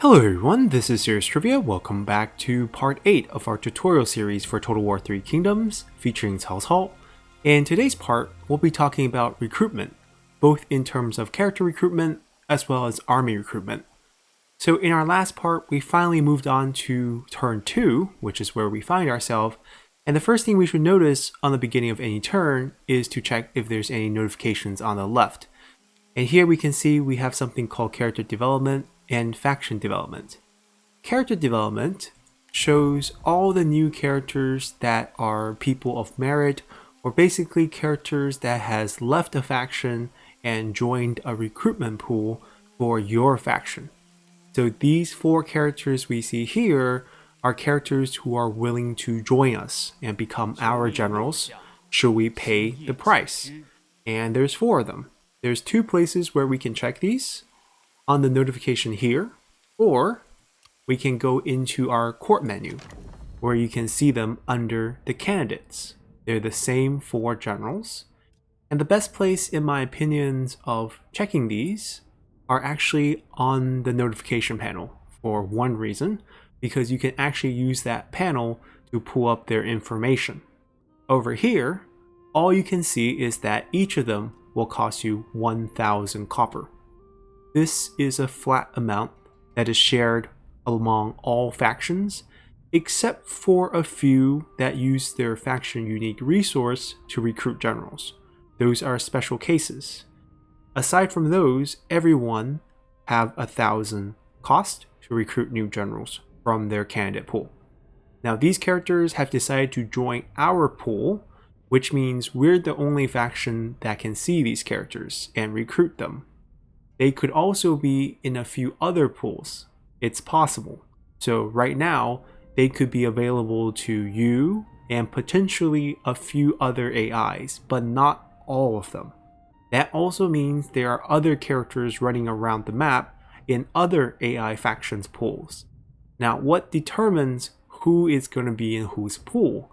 Hello everyone, this is Serious Trivia. Welcome back to part 8 of our tutorial series for Total War 3 Kingdoms featuring Cao Cao. In today's part, we'll be talking about recruitment, both in terms of character recruitment as well as army recruitment. So in our last part, we finally moved on to turn 2, which is where we find ourselves, and the first thing we should notice on the beginning of any turn is to check if there's any notifications on the left. And here we can see we have something called character development and faction development. Character development shows all the new characters that are people of merit, or basically characters that has left a faction and joined a recruitment pool for your faction. So these 4 characters we see here are characters who are willing to join us and become our generals should we pay the price. And there's 4 of them. There's 2 places where we can check these. On the notification here, or we can go into our court menu where you can see them under the candidates. They're the same 4 generals, and the best place in my opinions of checking these are actually on the notification panel for one reason, because you can actually use that panel to pull up their information. Over here, all you can see is that each of them will cost you 1,000 copper. This is a flat amount that is shared among all factions, except for a few that use their faction unique resource to recruit generals. Those are special cases. Aside from those, everyone have 1,000 cost to recruit new generals from their candidate pool. Now these characters have decided to join our pool, which means we're the only faction that can see these characters and recruit them. They could also be in a few other pools. It's possible. So right now, they could be available to you and potentially a few other AIs, but not all of them. That also means there are other characters running around the map in other AI factions pools. Now, what determines who is going to be in whose pool?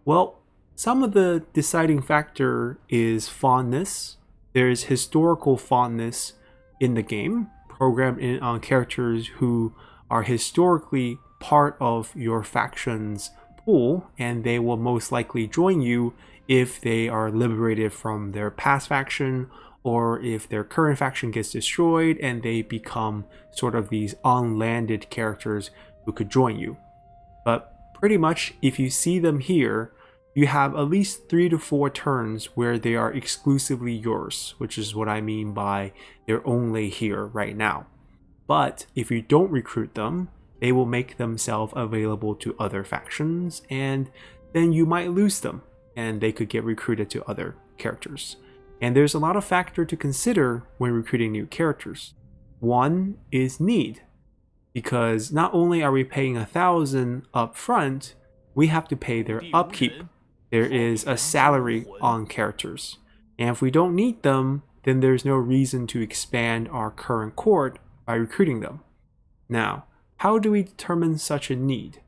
Well, some of the deciding factor is fondness. There's historical fondness in the game, programmed in on characters who are historically part of your faction's pool, and they will most likely join you if they are liberated from their past faction, or if their current faction gets destroyed and they become sort of these unlanded characters who could join you. But pretty much if you see them here, you have at least 3 to 4 turns where they are exclusively yours, which is what I mean by they're only here right now. But if you don't recruit them, they will make themselves available to other factions, and then you might lose them, and they could get recruited to other characters. And there's a lot of factor to consider when recruiting new characters. One is need, because not only are we paying 1,000 up front, we have to pay their upkeep. There is a salary on characters, and if we don't need them, then there's no reason to expand our current court by recruiting them. Now, how do we determine such a need?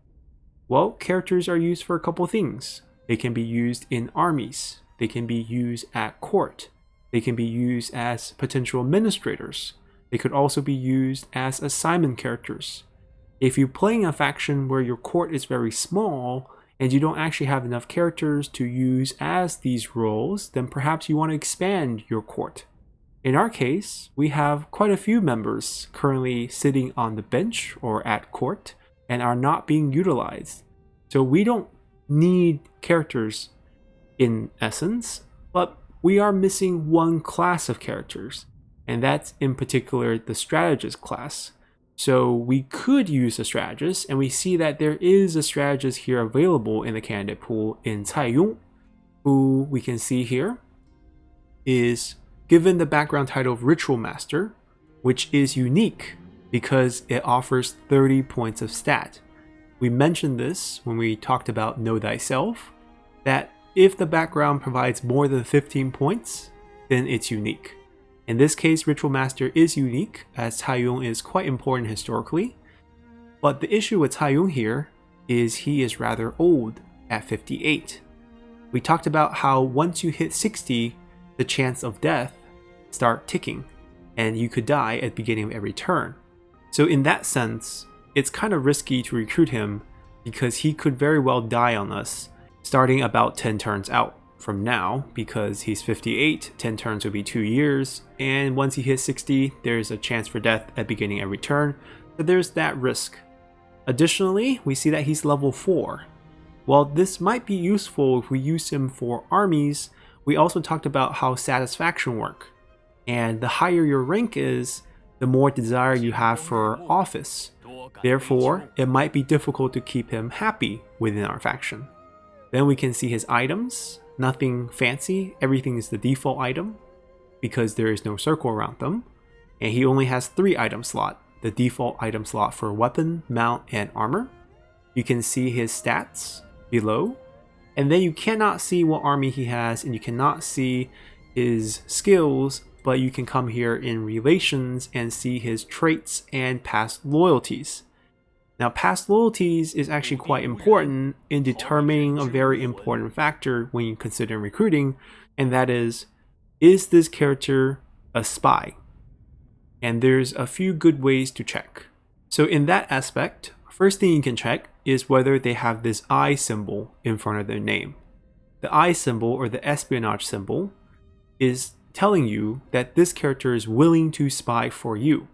Well, characters are used for a couple things. They can be used in armies, they can be used at court, they can be used as potential administrators, they could also be used as assignment characters. If you're playing a faction where your court is very small, and you don't actually have enough characters to use as these roles, then perhaps you want to expand your court. In our case, we have quite a few members currently sitting on the bench or at court and are not being utilized. So we don't need characters in essence, but we are missing one class of characters, and that's in particular the strategist class. So we could use a strategist, and we see that there is a strategist here available in the candidate pool in Cai Yong, who we can see here is given the background title of Ritual Master, which is unique because it offers 30 points of stat. We mentioned this when we talked about Know Thyself, that if the background provides more than 15 points, then it's unique. In this case, Ritual Master is unique, as Cai Yong is quite important historically, but the issue with Cai Yong here is he is rather old at 58. We talked about how once you hit 60, the chance of death start ticking, and you could die at the beginning of every turn. So in that sense, it's kind of risky to recruit him because he could very well die on us starting about 10 turns out from now, because he's 58, 10 turns would be 2 years, and once he hits 60, there's a chance for death at beginning every turn, so there's that risk. Additionally, we see that he's level 4. While this might be useful if we use him for armies, we also talked about how satisfaction work, and the higher your rank is, the more desire you have for office. Therefore, it might be difficult to keep him happy within our faction. Then we can see his items. Nothing fancy, everything is the default item because there is no circle around them. And he only has 3 item slot, the default item slot for weapon, mount, and armor. You can see his stats below. And then you cannot see what army he has, and you cannot see his skills, but you can come here in relations and see his traits and past loyalties. Now, past loyalties is actually quite important in determining a very important factor when you consider recruiting, and that is this character a spy? And there's a few good ways to check. So in that aspect, first thing you can check is whether they have this eye symbol in front of their name. The eye symbol, or the espionage symbol, is telling you that this character is willing to spy for you,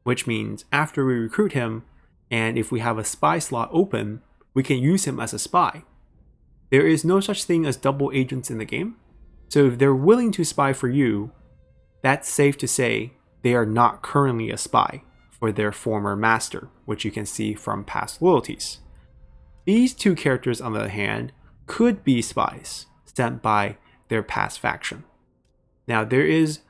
which means after we recruit him, and if we have a spy slot open, we can use him as a spy. There is no such thing as double agents in the game, so if they're willing to spy for you, that's safe to say they are not currently a spy for their former master, which you can see from past loyalties. These 2 characters, on the other hand, could be spies sent by their past faction. Now, there is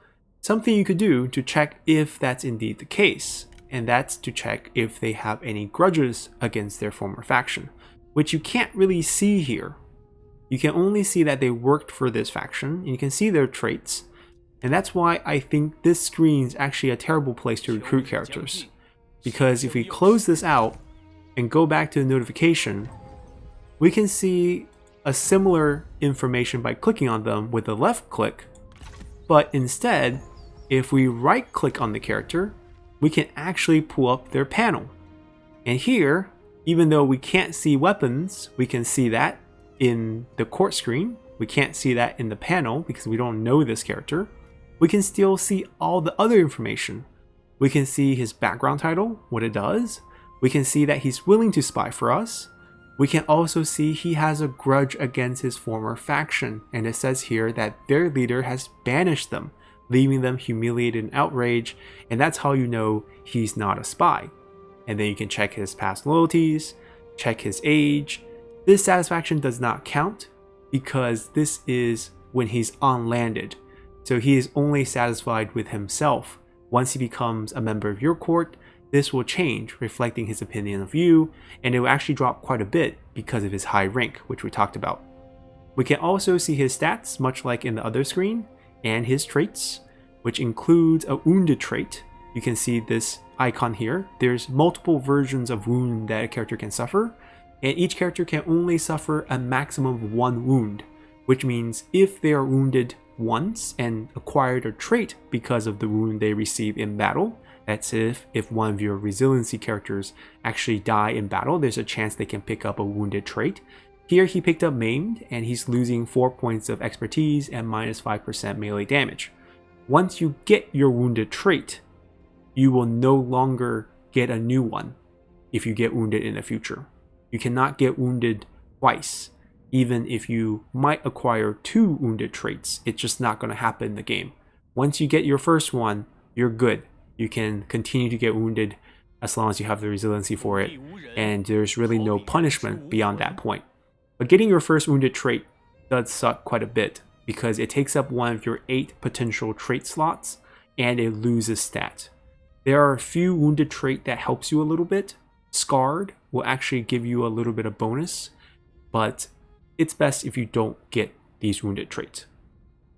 something you could do to check if that's indeed the case, and that's to check if they have any grudges against their former faction, which you can't really see here. You can only see that they worked for this faction, and you can see their traits, and that's why I think this screen is actually a terrible place to recruit characters. Because if we close this out and go back to the notification, we can see a similar information by clicking on them with a left click, but instead, if we right click on the character, we can actually pull up their panel. And here, even though we can't see weapons, we can see that in the court screen. We can't see that in the panel because we don't know this character. We can still see all the other information. We can see his background title, what it does. We can see that he's willing to spy for us. We can also see he has a grudge against his former faction, and it says here that their leader has banished them, leaving them humiliated and outraged, and that's how you know he's not a spy. And then you can check his past loyalties, check his age. This satisfaction does not count because this is when he's unlanded, so he is only satisfied with himself. Once he becomes a member of your court, this will change, reflecting his opinion of you, and it will actually drop quite a bit because of his high rank, which we talked about. We can also see his stats, much like in the other screen, and his traits, which includes a wounded trait. You can see this icon here. There's multiple versions of wound that a character can suffer, and each character can only suffer a maximum of 1 wound, which means if they are wounded once and acquired a trait because of the wound they receive in battle, that's if one of your resiliency characters actually die in battle, there's a chance they can pick up a wounded trait. Here he picked up maimed, and he's losing 4 points of expertise and minus 5% melee damage. Once you get your wounded trait, you will no longer get a new one if you get wounded in the future. You cannot get wounded twice. Even if you might acquire 2 wounded traits, it's just not going to happen in the game. Once you get your first one, you're good. You can continue to get wounded as long as you have the resiliency for it, and there's really no punishment beyond that point. But getting your first wounded trait does suck quite a bit because it takes up one of your 8 potential trait slots and it loses stat. There are a few wounded trait that helps you a little bit. Scarred will actually give you a little bit of bonus, but it's best if you don't get these wounded traits.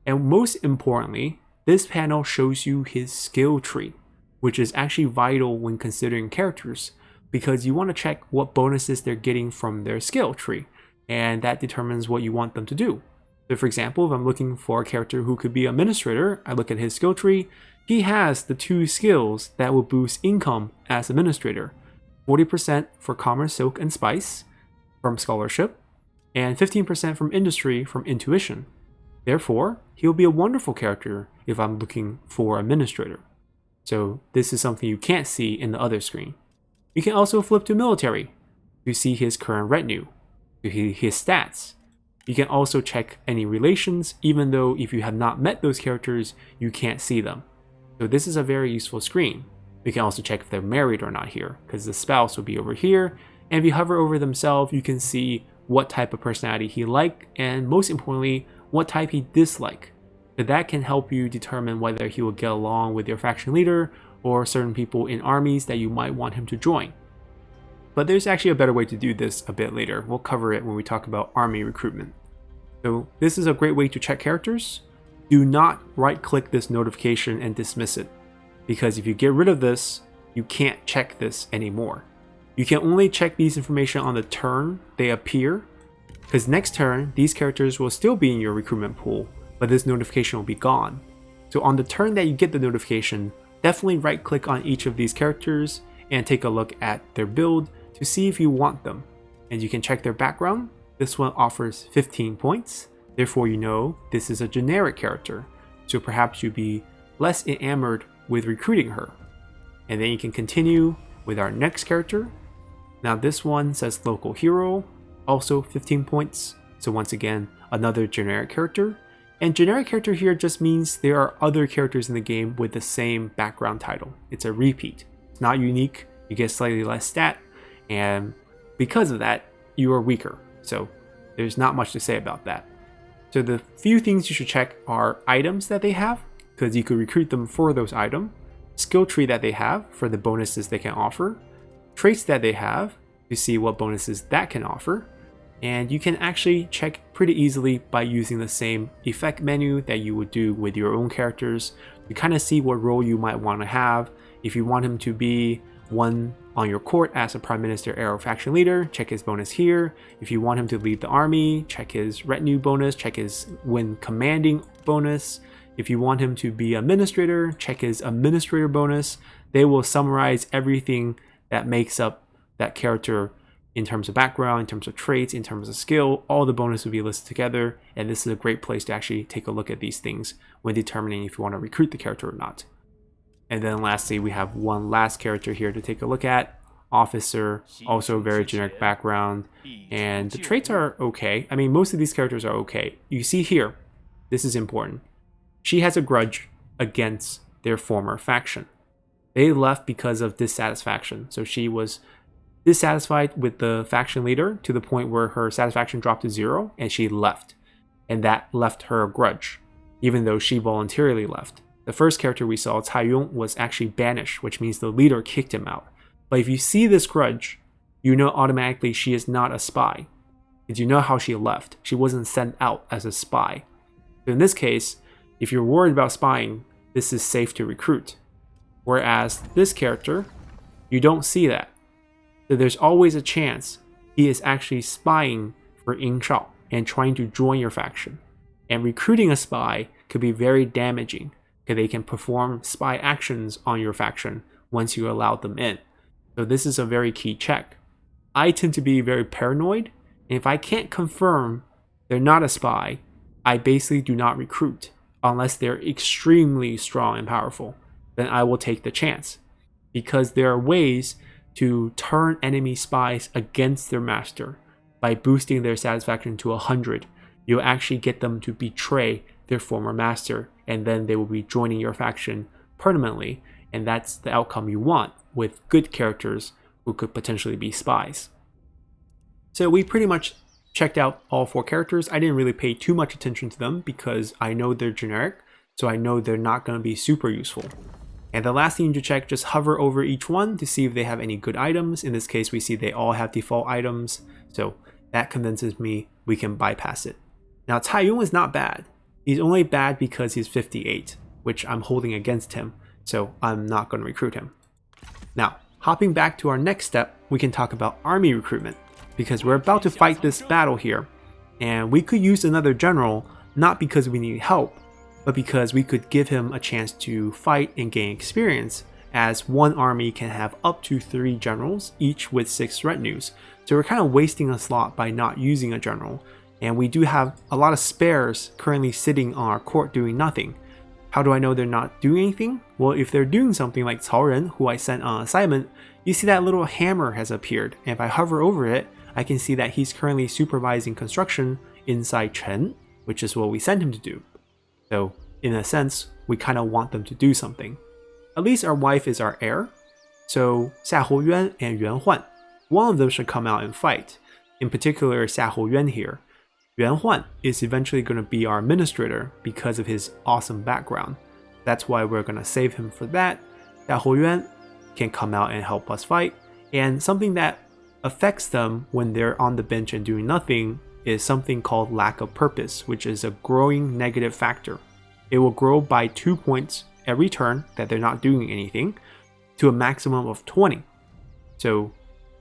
And most importantly, this panel shows you his skill tree, which is actually vital when considering characters because you want to check what bonuses they're getting from their skill tree, and that determines what you want them to do. So for example, if I'm looking for a character who could be an administrator, I look at his skill tree, he has the 2 skills that will boost income as administrator. 40% for commerce, silk, and spice from scholarship, and 15% from industry from intuition. Therefore, he'll be a wonderful character if I'm looking for administrator. So this is something you can't see in the other screen. You can also flip to military to see his current retinue, to his stats. You can also check any relations, even though if you have not met those characters, you can't see them. So this is a very useful screen. You can also check if they're married or not here, because the spouse will be over here. And if you hover over themselves, you can see what type of personality he liked, and most importantly, what type he disliked. So that can help you determine whether he will get along with your faction leader or certain people in armies that you might want him to join. But there's actually a better way to do this a bit later. We'll cover it when we talk about army recruitment. So this is a great way to check characters. Do not right-click this notification and dismiss it, because if you get rid of this, you can't check this anymore. You can only check these information on the turn they appear, because next turn, these characters will still be in your recruitment pool, but this notification will be gone. So on the turn that you get the notification, definitely right-click on each of these characters and take a look at their build to see if you want them. And you can check their background. This one offers 15 points, therefore you know this is a generic character, so perhaps you'd be less enamored with recruiting her. And then you can continue with our next character. Now this one says local hero, also 15 points, so once again another generic character. And generic character here just means there are other characters in the game with the same background title. It's a repeat. It's not unique, you get slightly less stat, and because of that, you are weaker. So there's not much to say about that. So the few things you should check are items that they have, because you could recruit them for those items, skill tree that they have for the bonuses they can offer, traits that they have to see what bonuses that can offer, and you can actually check pretty easily by using the same effect menu that you would do with your own characters to kind of see what role you might want to have. If you want him to be one on your court as a Prime Minister Arrow faction leader, check his bonus here. If you want him to lead the army, check his retinue bonus, check his when commanding bonus. If you want him to be administrator, check his administrator bonus. They will summarize everything that makes up that character in terms of background, in terms of traits, in terms of skill. All the bonuses will be listed together, and this is a great place to actually take a look at these things when determining if you want to recruit the character or not. And then lastly, we have one last character here to take a look at. Officer, also very generic background, and the traits are okay. I mean, most of these characters are okay. You see here, this is important. She has a grudge against their former faction. They left because of dissatisfaction. So she was dissatisfied with the faction leader to the point where her satisfaction dropped to 0 and she left. And that left her a grudge, even though she voluntarily left. The first character we saw, Cao Cao, was actually banished, which means the leader kicked him out. But if you see this grudge, you know automatically she is not a spy. Because you know how she left. She wasn't sent out as a spy. So in this case, if you're worried about spying, this is safe to recruit. Whereas this character, you don't see that. So there's always a chance he is actually spying for Ying Shao and trying to join your faction. And recruiting a spy could be very damaging, because they can perform spy actions on your faction once you allow them in. So this is a very key check. I tend to be very paranoid, and if I can't confirm they're not a spy, I basically do not recruit unless they're extremely strong and powerful. Then I will take the chance, because there are ways to turn enemy spies against their master. By boosting their satisfaction to 100, you'll actually get them to betray their former master, and then they will be joining your faction permanently, and that's the outcome you want with good characters who could potentially be spies. So we pretty much checked out all 4 characters. I didn't really pay too much attention to them because I know they're generic, so I know they're not going to be super useful. And the last thing to check, just hover over each one to see if they have any good items. In this case, we see they all have default items, so that convinces me we can bypass it. Now, Cao Cao is not bad. He's only bad because he's 58, which I'm holding against him, so I'm not going to recruit him. Now, hopping back to our next step, we can talk about army recruitment, because we're about to fight this battle here, and we could use another general, not because we need help, but because we could give him a chance to fight and gain experience, as one army can have up to 3 generals, each with 6 retinues. So we're kind of wasting a slot by not using a general, and we do have a lot of spares currently sitting on our court doing nothing. How do I know they're not doing anything? Well, if they're doing something like Cao Ren, who I sent on assignment, you see that little hammer has appeared, and if I hover over it, I can see that he's currently supervising construction inside Chen, which is what we sent him to do. So, in a sense, we kind of want them to do something. At least our wife is our heir, so Xiahou Yuan and Yuan Huan, one of them should come out and fight. In particular, Xiahou Yuan here. Yuan Huan is eventually going to be our administrator because of his awesome background. That's why we're going to save him for that. Xiahou Yuan can come out and help us fight, and something that affects them when they're on the bench and doing nothing is something called lack of purpose, which is a growing negative factor. It will grow by 2 points every turn that they're not doing anything, to a maximum of 20. So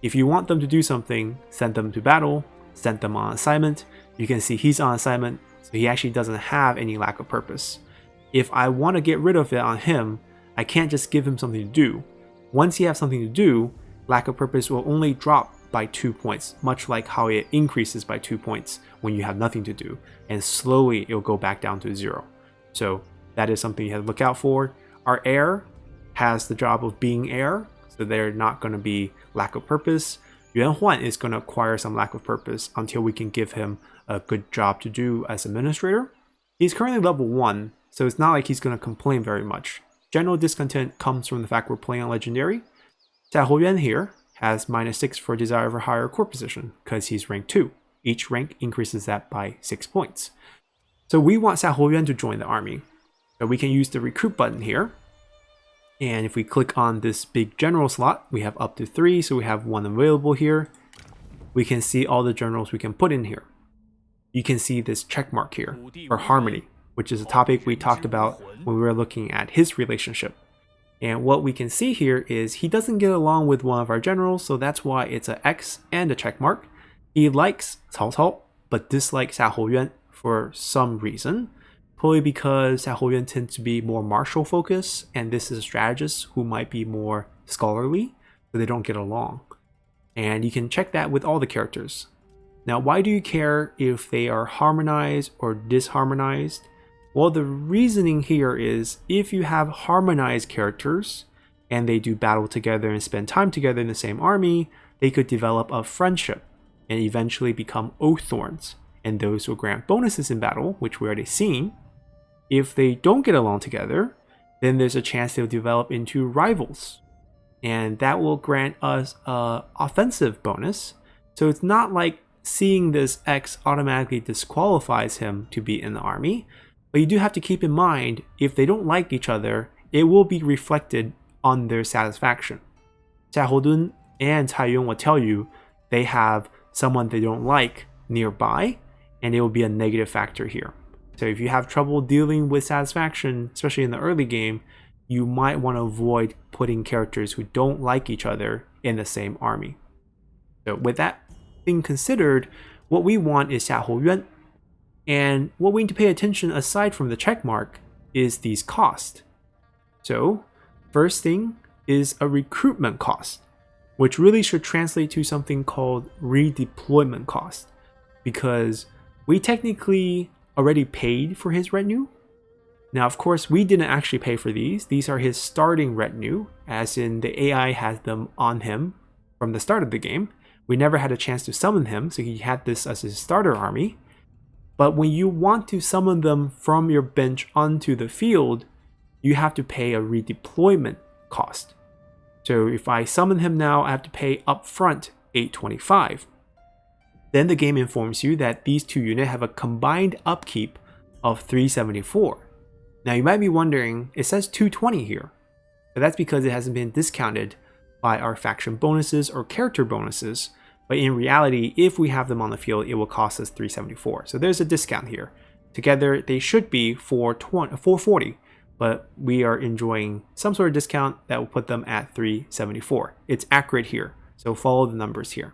if you want them to do something, send them to battle, send them on assignment. You can see he's on assignment, so he actually doesn't have any lack of purpose. If I want to get rid of it on him, I can't just give him something to do. Once he has something to do, lack of purpose will only drop by 2 points, much like how it increases by 2 points when you have nothing to do, and slowly it'll go back down to 0. So that is something you have to look out for. Our heir has the job of being heir, so they're not going to be lack of purpose. Yuan Huan is going to acquire some lack of purpose until we can give him a good job to do as administrator. He's currently level 1, so it's not like he's going to complain very much. General discontent comes from the fact we're playing on legendary. Xiahou Yuan here has -6 for desire for higher core position because he's rank 2. Each rank increases that by 6 points. So we want Xiahou Yuan to join the army. So we can use the recruit button here. And if we click on this big general slot, we have up to 3, so we have 1 available here. We can see all the generals we can put in here. You can see this check mark here for harmony, which is a topic we talked about when we were looking at his relationship. And what we can see here is he doesn't get along with one of our generals, so that's why it's an X and a check mark. He likes Cao Cao, but dislikes Xiahou Yuan for some reason. Probably because Xiahou Yuan tends to be more martial focused, and this is a strategist who might be more scholarly, so they don't get along. And you can check that with all the characters. Now, why do you care if they are harmonized or disharmonized? Well, the reasoning here is if you have harmonized characters and they do battle together and spend time together in the same army, they could develop a friendship and eventually become oath thorns, and those will grant bonuses in battle, which we already seen. If they don't get along together, then there's a chance they'll develop into rivals, and that will grant us an offensive bonus. So it's not like seeing this X automatically disqualifies him to be in the army, but you do have to keep in mind, if they don't like each other, it will be reflected on their satisfaction. Xiahou Dun and Cai Yong will tell you they have someone they don't like nearby, and it will be a negative factor here. So if you have trouble dealing with satisfaction, especially in the early game, you might want to avoid putting characters who don't like each other in the same army. So with that being considered, what we want is Xiahou Yuan. And what we need to pay attention aside from the check mark is these costs. So first thing is a recruitment cost, which really should translate to something called redeployment cost, because we technically already paid for his retinue. Now, of course, we didn't actually pay for these. These are his starting retinue, as in the AI has them on him from the start of the game. We never had a chance to summon him, so he had this as his starter army. But when you want to summon them from your bench onto the field, you have to pay a redeployment cost. So if I summon him now, I have to pay upfront 825. Then the game informs you that these two units have a combined upkeep of 374. Now you might be wondering, it says 220 here, but that's because it hasn't been discounted by our faction bonuses or character bonuses. But in reality, if we have them on the field, it will cost us 374. So there's a discount here. Together, they should be 440, but we are enjoying some sort of discount that will put them at 374. It's accurate here, so follow the numbers here.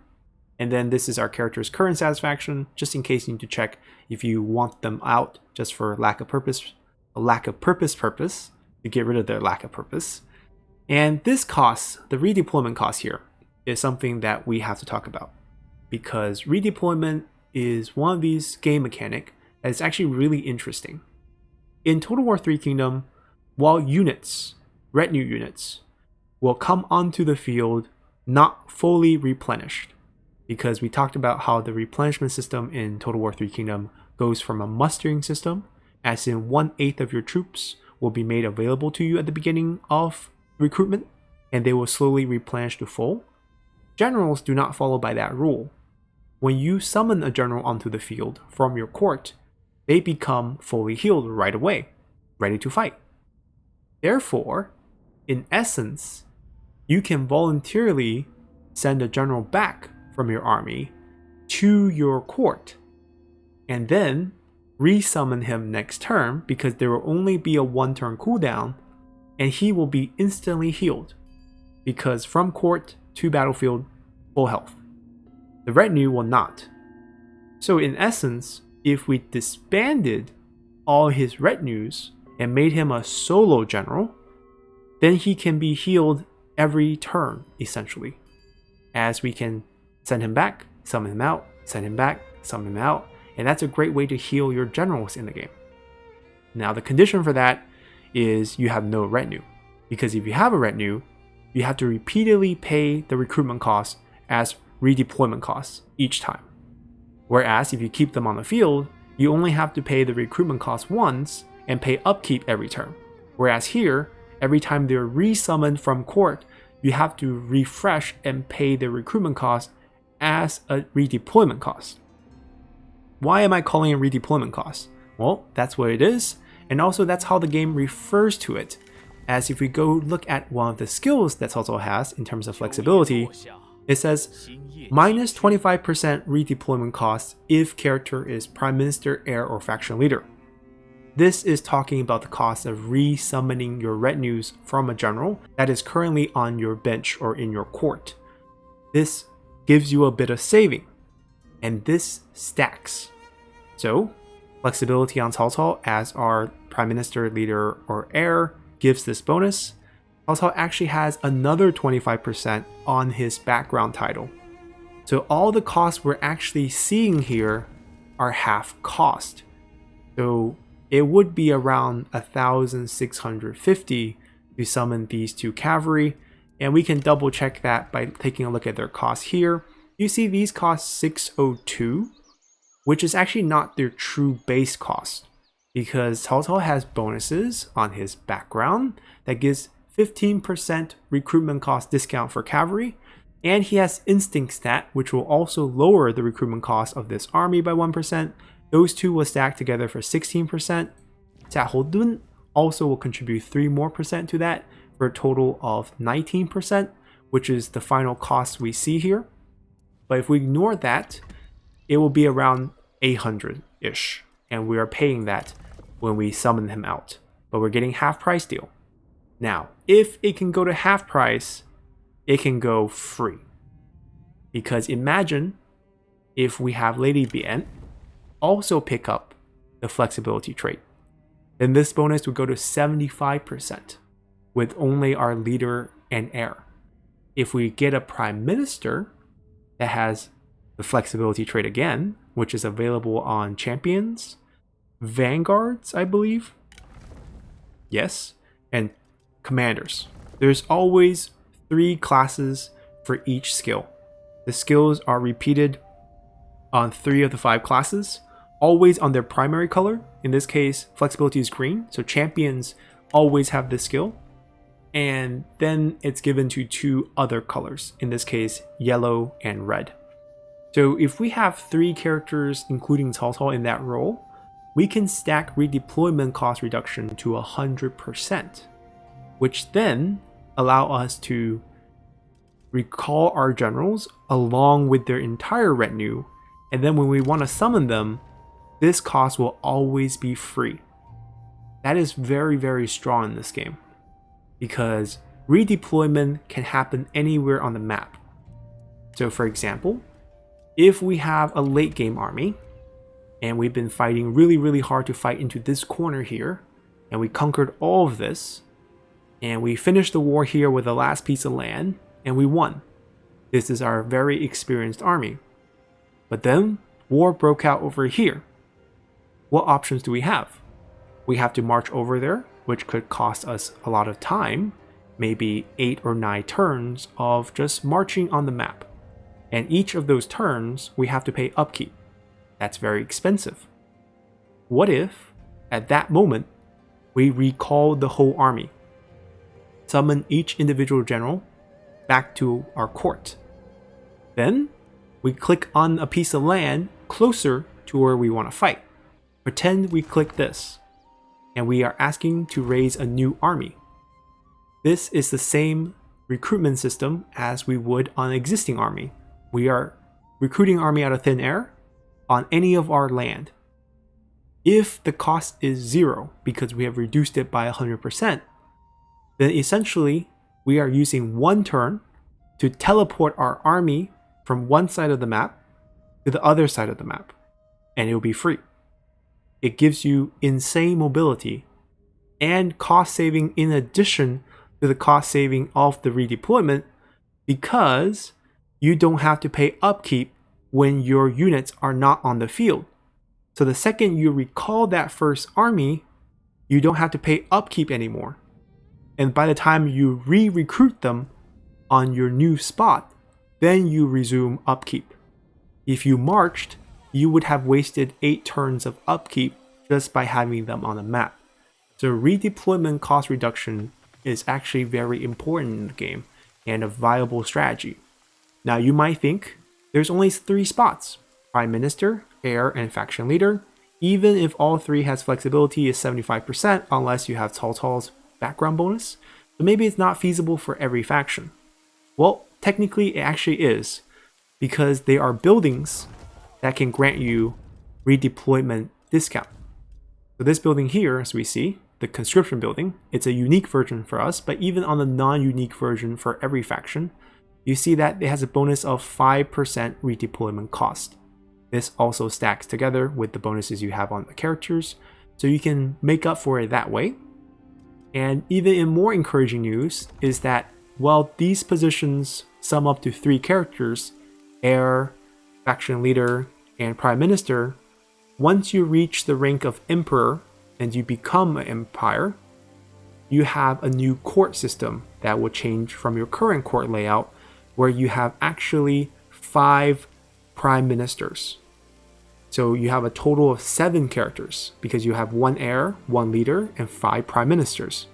And then this is our character's current satisfaction, just in case you need to check if you want them out just for lack of purpose. a lack of purpose to get rid of their lack of purpose. And this cost, the redeployment cost here, is something that we have to talk about, because redeployment is one of these game mechanic that is actually really interesting. In Total War 3 Kingdom, while units, retinue units, will come onto the field not fully replenished, because we talked about how the replenishment system in Total War 3 Kingdom goes from a mustering system, as in 1/8 of your troops will be made available to you at the beginning of recruitment, and they will slowly replenish to full. Generals do not follow by that rule. When you summon a general onto the field from your court, they become fully healed right away, ready to fight. Therefore, in essence, you can voluntarily send a general back from your army to your court, and then resummon him next turn, because there will only be a 1-turn cooldown, and he will be instantly healed, because from court to battlefield, full health. The retinue will not. So in essence, if we disbanded all his retinues and made him a solo general, then he can be healed every turn, essentially, as we can send him back, summon him out, send him back, summon him out, and that's a great way to heal your generals in the game. Now the condition for that is you have no retinue, because if you have a retinue, you have to repeatedly pay the recruitment cost as redeployment costs each time. Whereas if you keep them on the field, you only have to pay the recruitment cost once and pay upkeep every turn. Whereas here, every time they're resummoned from court, you have to refresh and pay the recruitment cost as a redeployment cost. Why am I calling it redeployment cost? Well, that's what it is, and also that's how the game refers to it. As if we go look at one of the skills that Cao Cao has in terms of flexibility, it says minus 25% redeployment cost if character is Prime Minister, Heir, or Faction Leader. This is talking about the cost of resummoning your retinues from a general that is currently on your bench or in your court. This gives you a bit of saving, and this stacks. So, flexibility on Cao Cao as our Prime Minister, Leader, or Heir gives this bonus. Cao Cao actually has another 25% on his background title. So all the costs we're actually seeing here are half cost. So it would be around 1,650 to summon these 2 cavalry, and we can double check that by taking a look at their costs here. You see these cost 602, which is actually not their true base cost, because Cao Cao has bonuses on his background that gives 15% recruitment cost discount for cavalry, and he has instinct stat, which will also lower the recruitment cost of this army by 1%. Those two will stack together for 16%. Dun also will contribute 3% more to that for a total of 19%, which is the final cost we see here. But if we ignore that, it will be around 800-ish, and we are paying that when we summon him out. But we're getting half price deal. Now, if it can go to half price, it can go free. Because imagine if we have Lady Bien also pick up the flexibility trait, then this bonus would go to 75% with only our leader and heir. If we get a Prime Minister that has the flexibility trait again, which is available on champions, vanguards, I believe, yes, and commanders. There's always 3 classes for each skill. The skills are repeated on 3 of the 5 classes, always on their primary color. In this case, flexibility is green, so champions always have this skill. And then it's given to 2 other colors, in this case, yellow and red. So if we have 3 characters, including Cao Cao in that role, we can stack redeployment cost reduction to 100%, which then allow us to recall our generals along with their entire retinue, and then when we want to summon them, this cost will always be free. That is very, very strong in this game, because redeployment can happen anywhere on the map. So for example, if we have a late game army, and we've been fighting really, really hard to fight into this corner here, and we conquered all of this, and we finished the war here with the last piece of land, and we won. This is our very experienced army. But then war broke out over here. What options do we have? We have to march over there, which could cost us a lot of time, maybe 8 or 9 turns of just marching on the map. And each of those turns, we have to pay upkeep. That's very expensive. What if, at that moment, we recall the whole army, summon each individual general back to our court. Then, we click on a piece of land closer to where we want to fight. Pretend we click this, and we are asking to raise a new army. This is the same recruitment system as we would on an existing army. We are recruiting army out of thin air on any of our land. If the cost is 0 because we have reduced it by 100%, then essentially we are using 1 turn to teleport our army from one side of the map to the other side of the map, and it will be free. It gives you insane mobility and cost saving in addition to the cost saving of the redeployment, because you don't have to pay upkeep when your units are not on the field. So the second you recall that first army, you don't have to pay upkeep anymore. And by the time you re-recruit them on your new spot, then you resume upkeep. If you marched, you would have wasted 8 turns of upkeep just by having them on the map. So redeployment cost reduction is actually very important in the game and a viable strategy. Now you might think there's only 3 spots: Prime Minister, Heir, and Faction Leader. Even if all 3 has flexibility is 75% unless you have Cao Cao's background bonus. So maybe it's not feasible for every faction. Well, technically it actually is, because they are buildings that can grant you redeployment discount. So this building here, as we see, the conscription building, it's a unique version for us, but even on the non-unique version for every faction, you see that it has a bonus of 5% redeployment cost. This also stacks together with the bonuses you have on the characters, so you can make up for it that way. And even in more encouraging news is that while these positions sum up to 3 characters, Heir, Faction Leader, and Prime Minister, once you reach the rank of Emperor and you become an empire, you have a new court system that will change from your current court layout, where you have actually 5 prime ministers. So you have a total of 7 characters because you have 1 heir, 1 leader, and 5 prime ministers.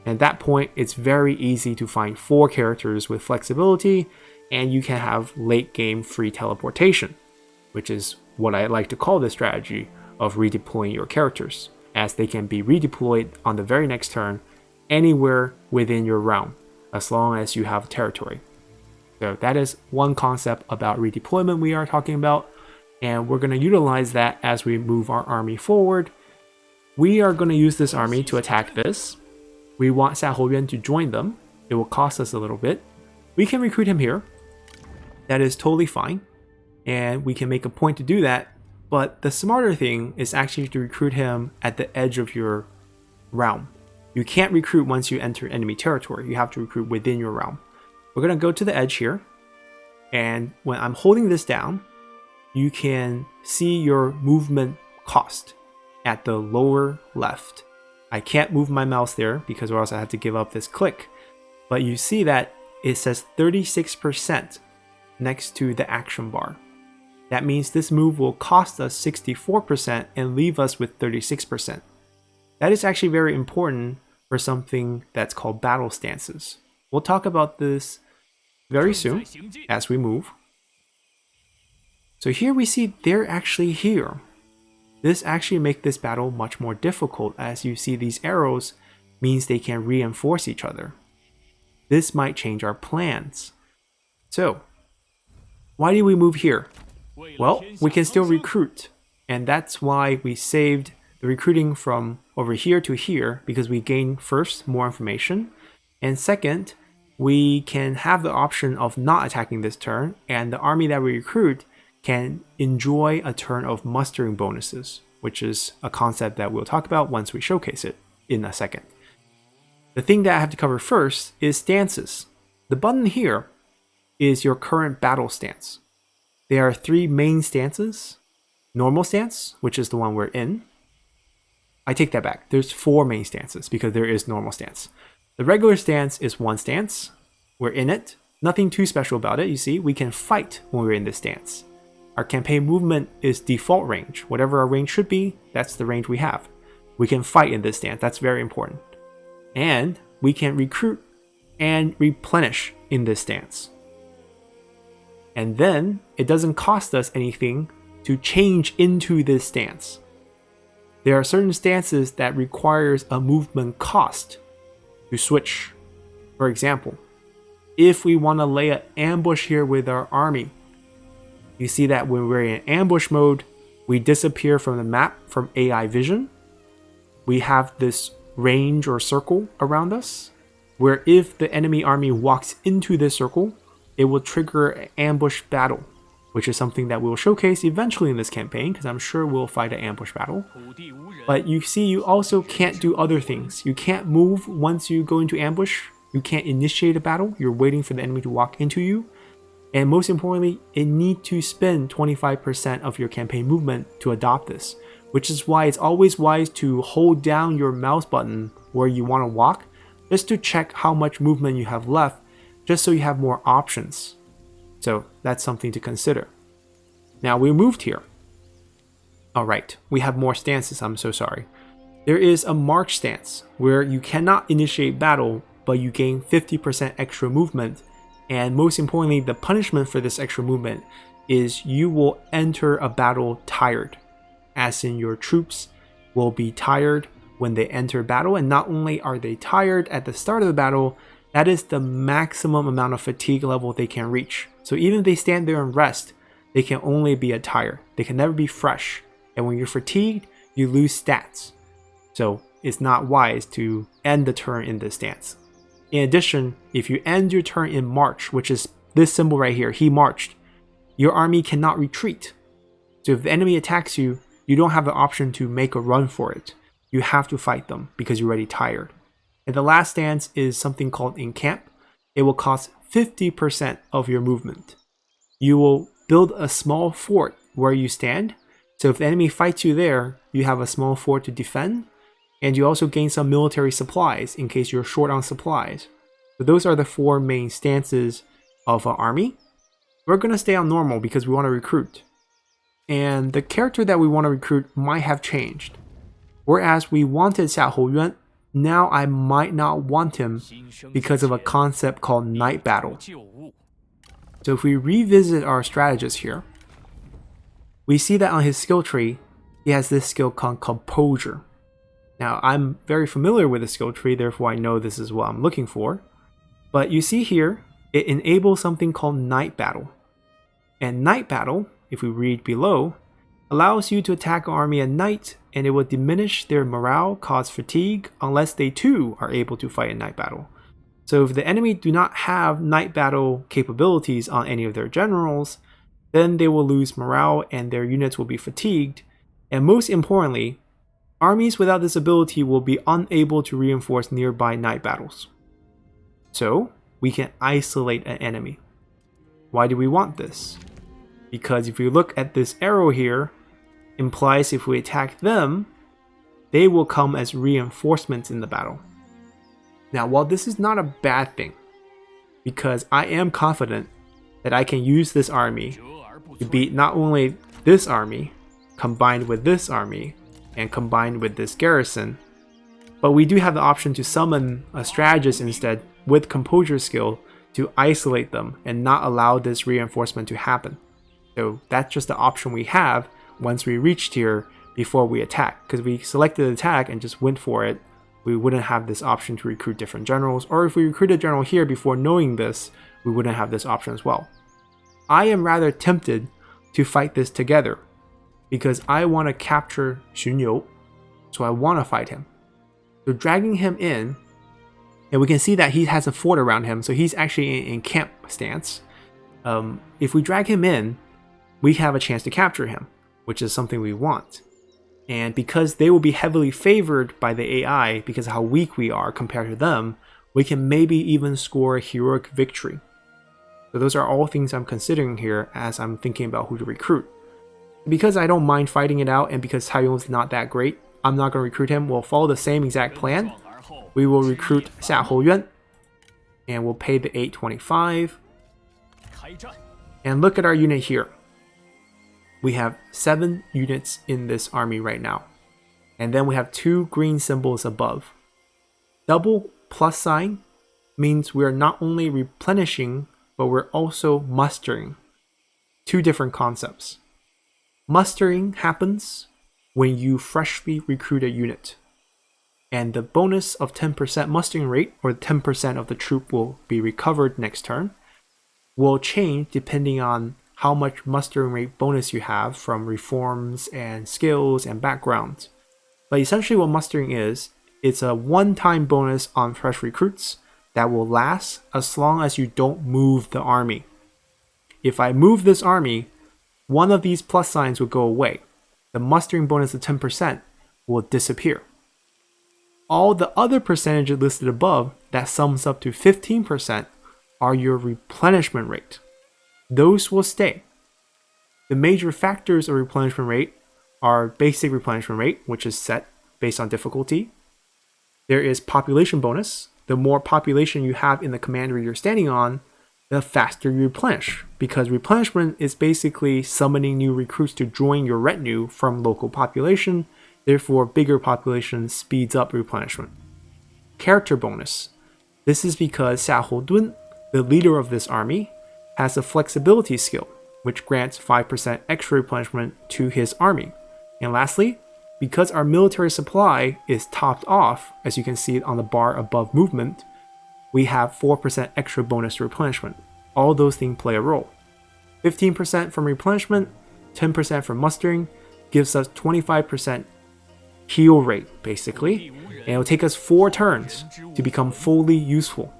And at that point, it's very easy to find 4 characters with flexibility, and you can have late game free teleportation, which is what I like to call the strategy of redeploying your characters, as they can be redeployed on the very next turn anywhere within your realm, as long as you have territory. So that is one concept about redeployment we are talking about, and we're going to utilize that as we move our army forward. We are going to use this army to attack this. We want Xiahou Yuan to join them. It will cost us a little bit. We can recruit him here. That is totally fine, and we can make a point to do that, but the smarter thing is actually to recruit him at the edge of your realm. You can't recruit once you enter enemy territory. You have to recruit within your realm. We're going to go to the edge here, and when I'm holding this down, you can see your movement cost at the lower left. I can't move my mouse there because or else I have to give up this click, but you see that it says 36% next to the action bar. That means this move will cost us 64% and leave us with 36%. That is actually very important for something that's called battle stances. We'll talk about this very soon as we move. So here we see they're actually here. This actually makes this battle much more difficult, as you see these arrows means they can reinforce each other. This might change our plans. So, why do we move here? Well, we can still recruit, and that's why we saved the recruiting from over here to here, because we gain first more information, and second, we can have the option of not attacking this turn, and the army that we recruit can enjoy a turn of mustering bonuses, which is a concept that we'll talk about once we showcase it. in a second. The thing that I have to cover first is stances. The button here is your current battle stance. There are 3 main stances. Normal stance, which is the one we're in. I take that back. There's 4 main stances because there is normal stance. The regular stance is 1 stance. We're in it. Nothing too special about it. You see, we can fight when we're in this stance. Our campaign movement is default range. Whatever our range should be, that's the range we have. We can fight in this stance. That's very important. And we can recruit and replenish in this stance. And then it doesn't cost us anything to change into this stance. There are certain stances that requires a movement cost to switch. For example, if we want to lay an ambush here with our army, you see that when we're in ambush mode, we disappear from the map from AI vision. We have this range or circle around us, where if the enemy army walks into this circle, it will trigger an ambush battle, which is something that we'll showcase eventually in this campaign, because I'm sure we'll fight an ambush battle. But you see, you also can't do other things. You can't move once you go into ambush. You can't initiate a battle. You're waiting for the enemy to walk into you. And most importantly, it needs to spend 25% of your campaign movement to adopt this, which is why it's always wise to hold down your mouse button where you want to walk, just to check how much movement you have left, just so you have more options. So that's something to consider. Now we moved here. Alright, we have more stances, I'm so sorry. There is a march stance, where you cannot initiate battle, but you gain 50% extra movement. And most importantly, the punishment for this extra movement is you will enter a battle tired. As in, your troops will be tired when they enter battle, and not only are they tired at the start of the battle, that is the maximum amount of fatigue level they can reach. So even if they stand there and rest, they can only be a tired. They can never be fresh. And when you're fatigued, you lose stats. So it's not wise to end the turn in this stance. In addition, if you end your turn in march, which is this symbol right here, he marched, your army cannot retreat. So if the enemy attacks you, you don't have the option to make a run for it. You have to fight them because you're already tired. And the last stance is something called encamp. It will cost 50% of your movement. You will build a small fort where you stand. So if the enemy fights you there, you have a small fort to defend. And you also gain some military supplies in case you're short on supplies. So those are the 4 main stances of an army. We're going to stay on normal because we want to recruit. And the character that we want to recruit might have changed. Whereas we wanted Xiao Houyuan, now I might not want him because of a concept called Night Battle. So if we revisit our strategist here, we see that on his skill tree, he has this skill called Composure. Now, I'm very familiar with the skill tree, therefore I know this is what I'm looking for. But you see here, it enables something called Night Battle. And Night Battle, if we read below, allows you to attack an army at night, and it will diminish their morale, cause fatigue, unless they too are able to fight in night battle. So if the enemy do not have night battle capabilities on any of their generals, then they will lose morale and their units will be fatigued. And most importantly, armies without this ability will be unable to reinforce nearby night battles. So we can isolate an enemy. Why do we want this? Because if you look at this arrow here, implies if we attack them, they will come as reinforcements in the battle. Now, while this is not a bad thing, because I am confident that I can use this army to beat not only this army, combined with this army, and combined with this garrison, but we do have the option to summon a strategist instead with composure skill to isolate them and not allow this reinforcement to happen. So that's just the option we have once we reached here before we attack. Because we selected attack and just went for it, we wouldn't have this option to recruit different generals. Or if we recruit a general here before knowing this, we wouldn't have this option as well. I am rather tempted to fight this together because I want to capture Xun You, so I want to fight him. So dragging him in, and we can see that he has a fort around him, so he's actually in camp stance. If we drag him in, we have a chance to capture him, which is something we want. And because they will be heavily favored by the AI because of how weak we are compared to them, we can maybe even score a heroic victory. So those are all things I'm considering here as I'm thinking about who to recruit. Because I don't mind fighting it out and because Taiyong's not that great, I'm not going to recruit him. We'll follow the same exact plan. We will recruit Xiahou Yuan and we'll pay the 825. And look at our unit here. We have 7 units in this army right now. And then we have 2 green symbols above. Double plus sign means we're not only replenishing, but we're also mustering. 2 different concepts. Mustering happens when you freshly recruit a unit. And the bonus of 10% mustering rate, or 10% of the troop will be recovered next turn, will change depending on how much mustering rate bonus you have from reforms and skills and backgrounds. But essentially what mustering is, it's a one-time bonus on fresh recruits that will last as long as you don't move the army. If I move this army, one of these plus signs will go away. The mustering bonus of 10% will disappear. All the other percentages listed above that sums up to 15% are your replenishment rate. Those will stay. The major factors of replenishment rate are basic replenishment rate, which is set based on difficulty. There is population bonus. The more population you have in the commander you're standing on, the faster you replenish, because replenishment is basically summoning new recruits to join your retinue from local population. Therefore, bigger population speeds up replenishment. Character bonus. This is because Xiahou Dun, the leader of this army, has a flexibility skill, which grants 5% extra replenishment to his army. And lastly, because our military supply is topped off, as you can see on the bar above movement, we have 4% extra bonus to replenishment. All those things play a role. 15% from replenishment, 10% from mustering, gives us 25% heal rate, basically. And it will take us 4 turns to become fully useful.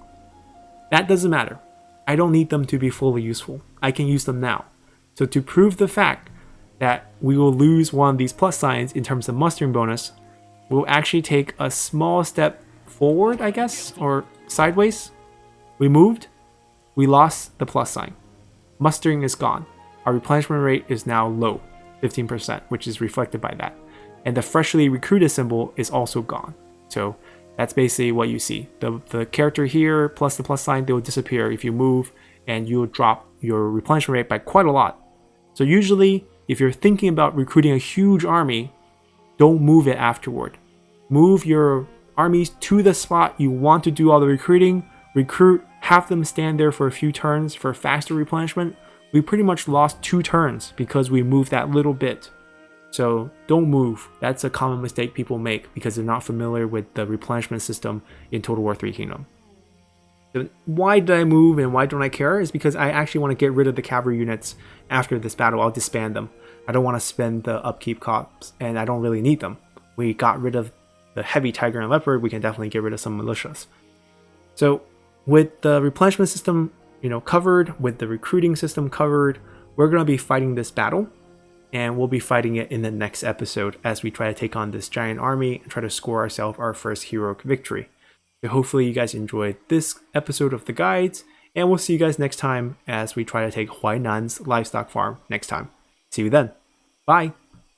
That doesn't matter. I don't need them to be fully useful. I can use them now. So to prove the fact that we will lose one of these plus signs in terms of mustering bonus, we'll actually take a small step forward, I guess, or sideways. We moved, we lost the plus sign. Mustering is gone. Our replenishment rate is now low, 15%, which is reflected by that. And the freshly recruited symbol is also gone. So that's basically what you see. The character here plus the plus sign, they will disappear if you move, and you'll drop your replenishment rate by quite a lot. So usually, if you're thinking about recruiting a huge army, don't move it afterward. Move your armies to the spot you want to do all the recruiting, recruit, have them stand there for a few turns for faster replenishment. We pretty much lost 2 turns because we moved that little bit. So don't move. That's a common mistake people make because they're not familiar with the replenishment system in Total War 3 Kingdom. So why did I move and why don't I care? Is because I actually want to get rid of the cavalry units after this battle. I'll disband them. I don't want to spend the upkeep costs, and I don't really need them. We got rid of the heavy tiger and leopard. We can definitely get rid of some militias. So with the replenishment system, covered, with the recruiting system covered, we're going to be fighting this battle. And we'll be fighting it in the next episode as we try to take on this giant army and try to score ourselves our first heroic victory. So hopefully you guys enjoyed this episode of the guides, and we'll see you guys next time as we try to take Huainan's livestock farm next time. See you then. Bye!